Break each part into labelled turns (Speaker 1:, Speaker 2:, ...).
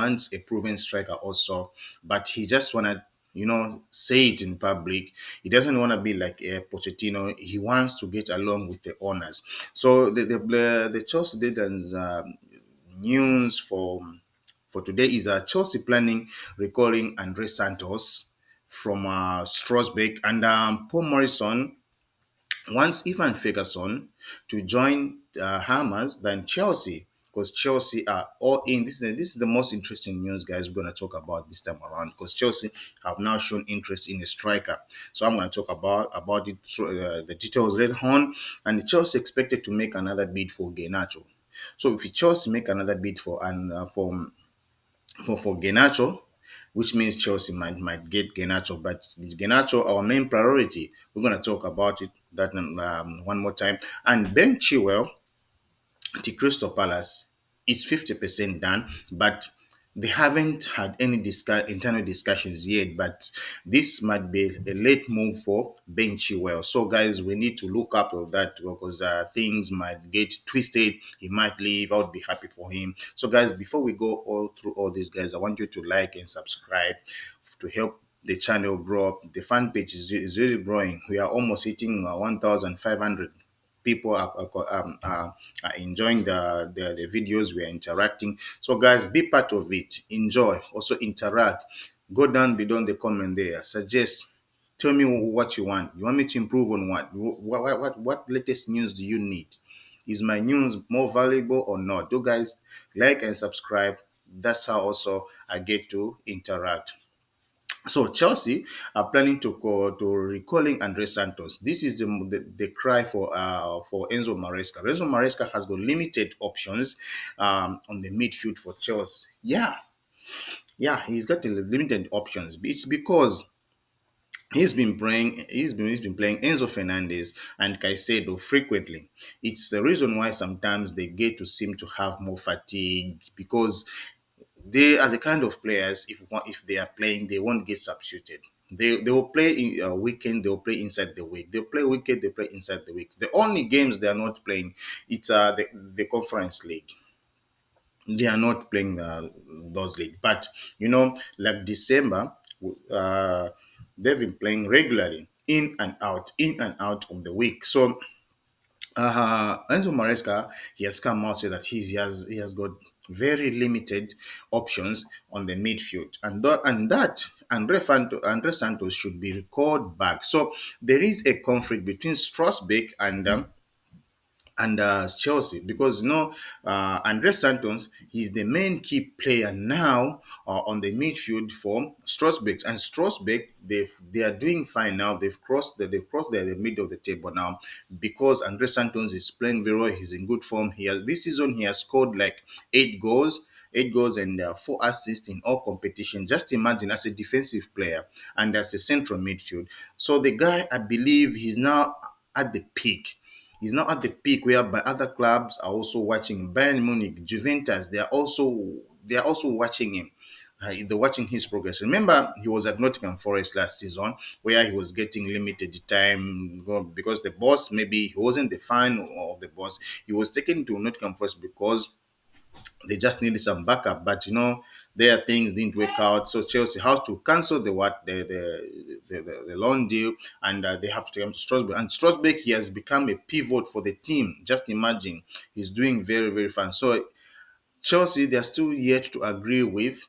Speaker 1: wants a proven striker also, but he just wanna say it in public. He doesn't want to be like a Pochettino. He wants to get along with the owners. So the Chelsea did news for today is Chelsea planning recalling Andre Santos from Strasbourg, and Paul Morrison wants Ivan Ferguson to join Hammers than Chelsea, because Chelsea are all in. This is the most interesting news, guys. We're going to talk about this time around, because Chelsea have now shown interest in a striker. So I'm going to talk about it, the details later on. And Chelsea expected to make another bid for Garnacho. So if Chelsea make another bid for Garnacho, which means Chelsea might get Garnacho, but is Garnacho our main priority? We're going to talk about it that one more time. And Ben Chilwell to Crystal Palace is 50% done, but they haven't had any internal discussions yet. But this might be a late move for Ben Chilwell. So, guys, we need to look up of that, because things might get twisted. He might leave. I would be happy for him. So, guys, before we go all through all these, guys, I want you to like and subscribe to help the channel grow up. The fan page is really growing. We are almost hitting 1,500 people are enjoying the videos. We are interacting. So, guys, be part of it. Enjoy. Also interact. Go down below the comment there. Suggest. Tell me what you want. You want me to improve on what? What latest news do you need? Is my news more valuable or not? Do, guys, like and subscribe. That's how also I get to interact. So Chelsea are planning to recalling Andre Santos. This is the cry for Enzo Maresca. Enzo Maresca has got limited options on the midfield for Chelsea. Yeah, he's got limited options. It's because he's been playing Enzo Fernandez and Caicedo frequently. It's the reason why sometimes they get to seem to have more fatigue, because they are the kind of players, if they are playing, they won't get substituted. They will play in a weekend, they will play inside the week. They play weekend, they play inside the week. The only games they are not playing, it's the Conference League. They are not playing those league. But like December, uh, they've been playing regularly, in and out of the week. So Enzo Maresca, he has come out say that he has got very limited options on the midfield, and Andre Santos should be recalled back. So there is a conflict between Strasbourg and Chelsea, because Andre Santos, he's the main key player now on the midfield for Strasbourg, and Strasbourg, they are doing fine now. They've crossed the middle of the table now, because Andre Santos is playing very well. He's in good form. This season he has scored like 8 goals and 4 assists in all competition. Just imagine, as a defensive player and as a central midfield. So the guy, I believe, he's now at the peak. He's not at the peak whereby other clubs are also watching him. Bayern Munich, Juventus, they are also watching him. They're watching his progress. Remember, he was at Nottingham Forest last season, where he was getting limited time because the boss, maybe he wasn't the fan of the boss. He was taken to Nottingham Forest because they just needed some backup, but their things didn't work out. So Chelsea had to cancel the loan deal, and they have to come to Strasbourg. And Strasbourg, he has become a pivot for the team. Just imagine, he's doing very, very fine. So Chelsea, they're still yet to agree with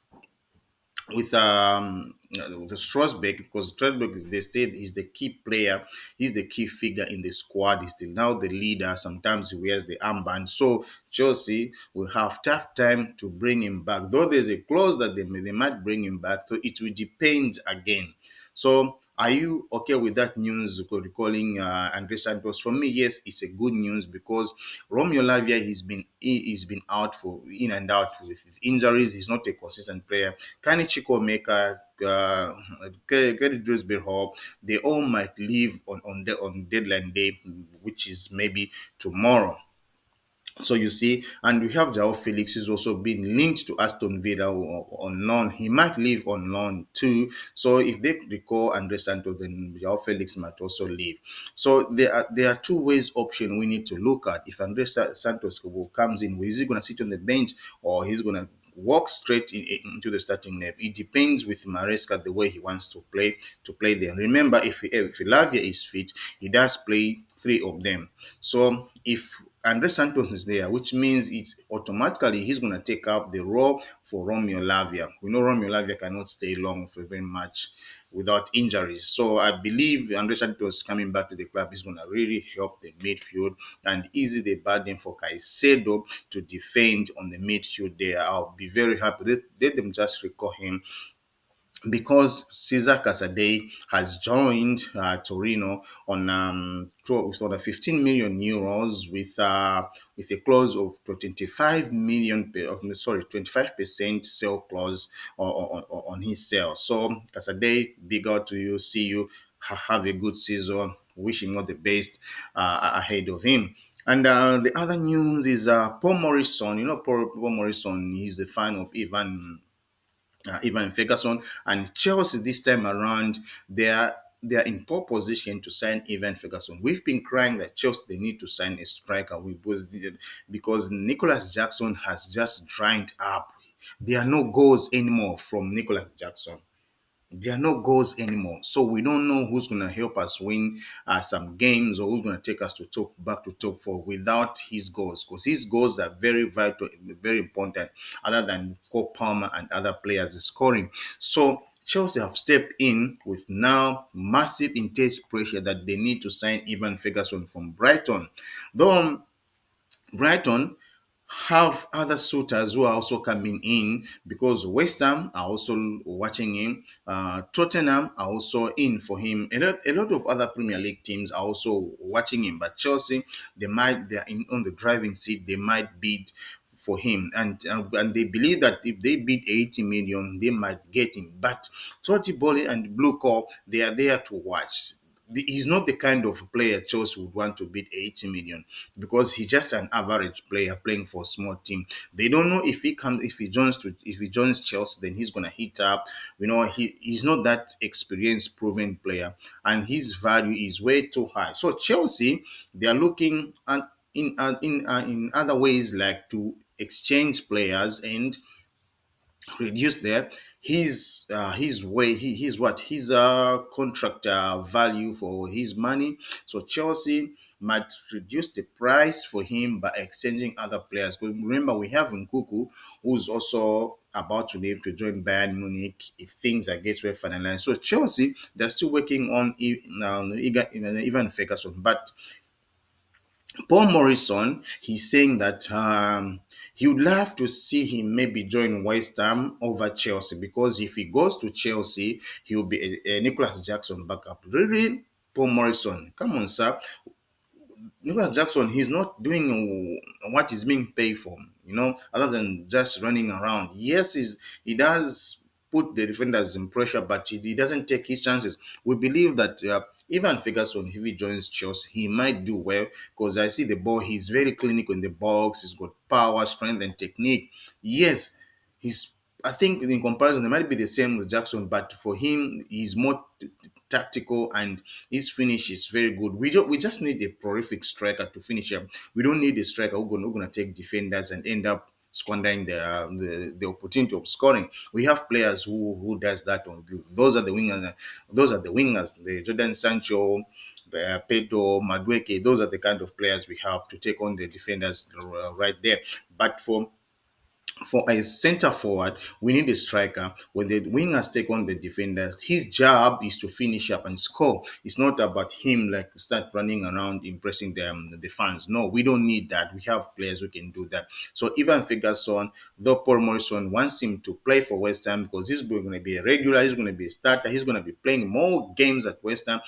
Speaker 1: the Strasbourg, because Strasbourg, they state, is the key player, he's the key figure in the squad, he's still now the leader. Sometimes he wears the armband. So Chelsea will have tough time to bring him back, though there's a clause that they might bring him back. So it will depend again. So are you okay with that news recalling Andre Santos? For me, yes, it's a good news, because Romeo Lavia, he's been out for in and out with injuries. He's not a consistent player. Kanichiko Maker, Gary Drewsbury, they all might leave on deadline day, which is maybe tomorrow. So you see, and we have Joao Felix, who's also been linked to Aston Villa on loan. He might leave on loan too. So if they recall Andre Santos, then Joao Felix might also leave. So there are two ways option we need to look at. If Andre Santos comes in, is he going to sit on the bench, or he's going to walk straight into the starting net. It depends with Maresca the way he wants to play them. Remember, if Lavia is fit, he does play three of them. So if Andre Santos is there, which means it's automatically he's going to take up the role for Romeo Lavia. We know Romeo Lavia cannot stay long for very much without injuries. So I believe Andre Santos coming back to the club is going to really help the midfield and ease the burden for Caicedo to defend on the midfield there. I'll be very happy. Let them just recall him because Cesar Casadei has joined Torino on on a 15 million euros with a clause of 25 million, 25% sale clause on his sale. So Casadei, big out to you, see you, have a good season, wishing all the best ahead of him. And the other news is Paul Morrison. You know, Paul Morrison, he's the fan of Ivan Ferguson and Chelsea this time around. They are in poor position to sign Ivan Ferguson. We've been crying that Chelsea they need to sign a striker. We both did because Nicholas Jackson has just dried up. There are no goals anymore from Nicholas Jackson. There are no goals anymore. So we don't know who's going to help us win some games or who's going to take us to back to top four without his goals. Because his goals are very vital, very important, other than Cole Palmer and other players scoring. So Chelsea have stepped in with now massive intense pressure that they need to sign Ivan Ferguson from Brighton. Though Brighton have other suitors who are also coming in because West Ham are also watching him. Tottenham are also in for him. A lot of other Premier League teams are also watching him. But Chelsea, they're in on the driving seat. They might bid for him, and they believe that if they bid 80 million, they might get him. But Totti Bolly and Blue Corp, they are there to watch. He's not the kind of player Chelsea would want to bid 80 million because he's just an average player playing for a small team. They don't know if he joins Chelsea, then he's gonna hit up. He's not that experienced, proven player, and his value is way too high. So Chelsea, they are looking at in other ways like to exchange players and reduce there his way his what his contract value for his money. So Chelsea might reduce the price for him by exchanging other players. Because remember, we have Nkuku, who's also about to leave to join Bayern Munich if things are get well finalized. So Chelsea, they're still working on even Ferguson, but Paul Morrison, he's saying that he would love to see him maybe join West Ham over Chelsea because if he goes to Chelsea, he will be a Nicholas Jackson backup. Really, Paul Morrison, come on, sir. Nicholas Jackson, he's not doing what he's being paid for, other than just running around. Yes, he does put the defenders in pressure, but he doesn't take his chances. We believe that even Ferguson, if he joins Chelsea, he might do well because I see the ball. He's very clinical in the box. He's got power, strength, and technique. Yes, he's. I think in comparison, they might be the same with Jackson, but for him, he's more tactical and his finish is very good. We just need a prolific striker to finish up. We don't need a striker who's going to take defenders and end up squandering the opportunity of scoring. We have players who does that. Those are the wingers. Those are the wingers. The Jordan Sancho, the Pedro Madueke. Those are the kind of players we have to take on the defenders right there. But for a center forward, we need a striker. When the wingers take on the defenders, his job is to finish up and score. It's not about him like start running around impressing the fans. No, we don't need that. We have players who can do that. So Ivan Ferguson, though Paul Morrison wants him to play for West Ham because he's going to be a regular, he's going to be a starter, he's going to be playing more games at West Ham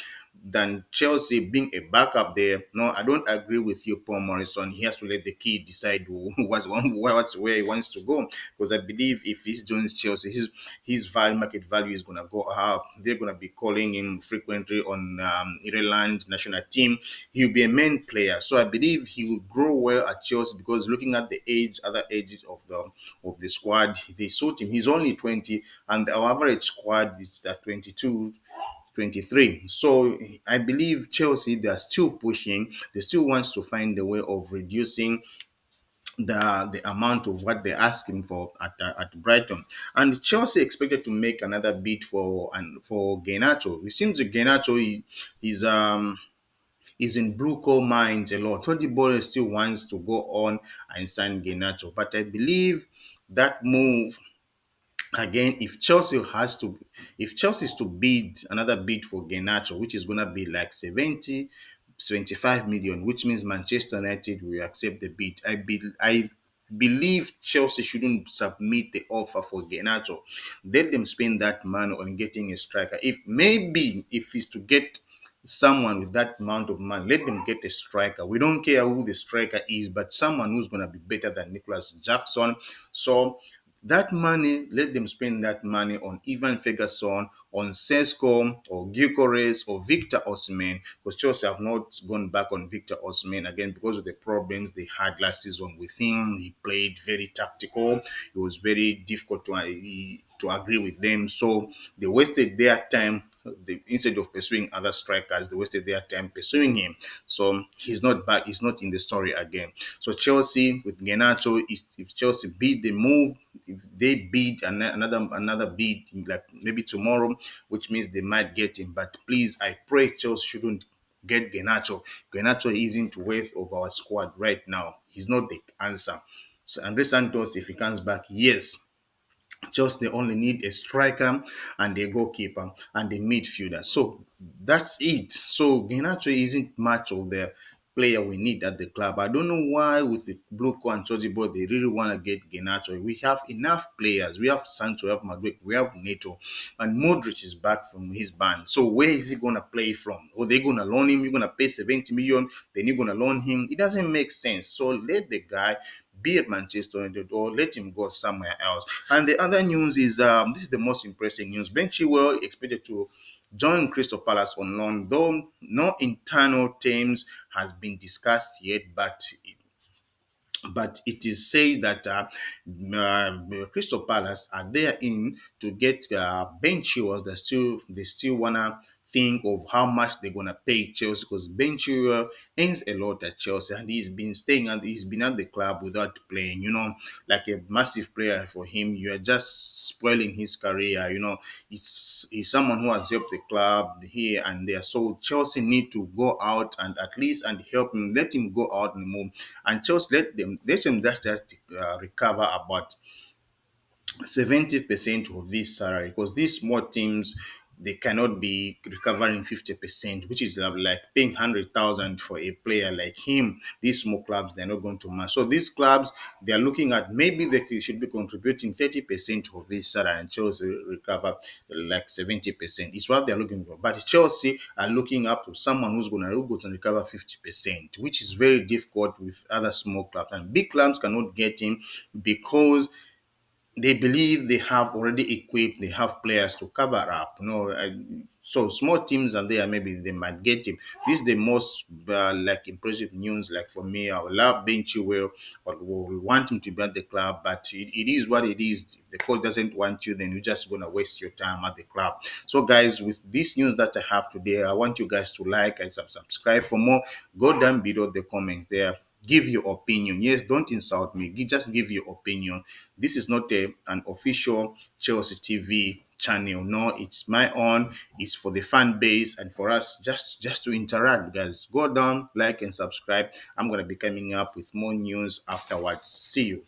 Speaker 1: than Chelsea being a backup there. No, I don't agree with you, Paul Morrison. He has to let the kid decide where he wants to go. Because I believe if he joins Chelsea, his market value is going to go up. They're going to be calling him frequently on Ireland national team. He'll be a main player. So I believe he will grow well at Chelsea because looking at the other ages of the squad, they suit him. He's only 20, and our average squad is at 22. 23. So I believe Chelsea, they are still pushing. They still want to find a way of reducing the amount of what they're asking for at Brighton. And Chelsea expected to make another bid for Garnacho. It seems that Garnacho is in blue coal mines a lot. Tony Boyle still wants to go on and sign Garnacho, but I believe that move again, if Chelsea is to bid another bid for Garnacho, which is gonna be like 75 million, which means Manchester United will accept the bid. I believe Chelsea shouldn't submit the offer for Garnacho. Let them spend that money on getting a striker. If it's to get someone with that amount of money, let them get a striker. We don't care who the striker is, but someone who's gonna be better than Nicholas Jackson. So that money, let them spend that money on Ivan Ferguson, on Sesko, or Gyökeres, or Victor Osimhen, because Chelsea have not gone back on Victor Osimhen again because of the problems they had last season with him. He played very tactical. It was very difficult to agree with them. So they wasted their time. Instead of pursuing other strikers, they wasted their time pursuing him. So he's not back. He's not in the story again. So Chelsea with Garnacho, if Chelsea bid the move, if they bid another bid like maybe tomorrow, which means they might get him. But please, I pray Chelsea shouldn't get Garnacho. Garnacho isn't worth of our squad right now. He's not the answer. So Andre Santos, if he comes back, yes, just they only need a striker and a goalkeeper and a midfielder. So that's it. So Garnacho isn't much of the player we need at the club. I don't know why with the Blue and Chodibo they really want to get Garnacho. We have enough players. We have Sancho, we have Madrid, we have Neto, and Modric is back from his ban. So where is he gonna play from? Or they gonna loan him? You're gonna pay 70 million, then you're gonna loan him. It doesn't make sense. So let the guy be at Manchester United or let him go somewhere else. And the other news is this is the most impressive news. Ben Chilwell expected to join Crystal Palace on loan, though no internal terms has been discussed yet, but it is said that Crystal Palace are there in to get Ben Chilwell. They still wanna think of how much they're gonna pay Chelsea because Ben Chilwell earns a lot at Chelsea and he's been at the club without playing. Like a massive player for him. You are just spoiling his career. He's someone who has helped the club here and there. So Chelsea need to go out and at least and help him. Let him go out and move. And Chelsea let them just recover about 70% of this salary because these small teams they cannot be recovering 50%, which is like paying 100,000 for a player like him. These small clubs they're not going to match. So these clubs they are looking at maybe they should be contributing 30% of this salary and Chelsea recover like 70%. It's what they're looking for. But Chelsea are looking up to someone who's going to recover 50%, which is very difficult with other small clubs. And big clubs cannot get him because they believe they have already equipped, they have players to cover up. So small teams are there, maybe they might get him. This is the most like impressive news. Like for me, I would love Ben Chilwell, but we want him to be at the club. But it is what it is. If the coach doesn't want you, then you're just gonna waste your time at the club. So guys, with this news that I have today, I want you guys to like and subscribe for more. Go down below the comments there, give your opinion. Yes, don't insult me. Just give your opinion. This is not an official Chelsea TV channel. No, it's my own. It's for the fan base and for us just to interact, guys. Go down, like and subscribe. I'm gonna be coming up with more news afterwards. See you.